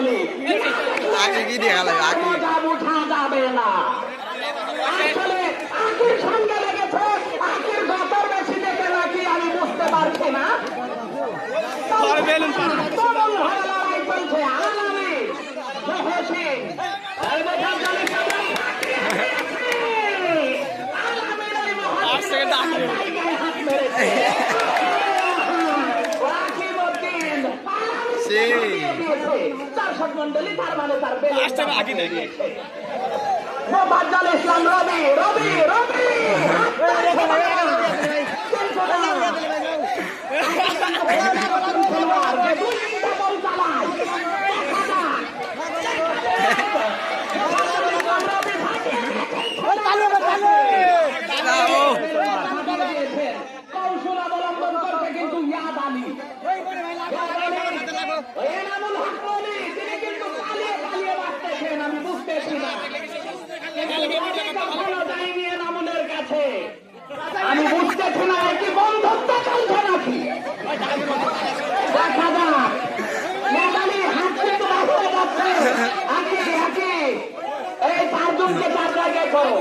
বলি আগে কি দেখা লাগে আগে মজা উঠা যাবে না আসলে আকির সঙ্গে লেগেছে আকির যত বেশি দেখে নাকি আমি বুঝতে পারছি না তরুণ হয়ে লড়াই চলছে আলামী মহসী দর্শক মন্ডলী তার মানে তার মোফাজ্জল ইসলাম রবি রবি রবি কৌশল অবলম্বন করছে কিন্তু ইয়াদ আলী এনামুল হক বলি তিনি কিন্তু পালিয়ে পালিয়ে বাঁচতেছেন আমি বুঝতেছি না কখনো যায়নি এনামুলের কাছে আমি বুঝতেছি না কি বন্ধুত্ব চলছে নাকি দেখা যাক মেধাবী হাত কিন্তু বাঁচতে যাচ্ছে আঁকি আঁকি এই চারজনকে চার জায়গায় করো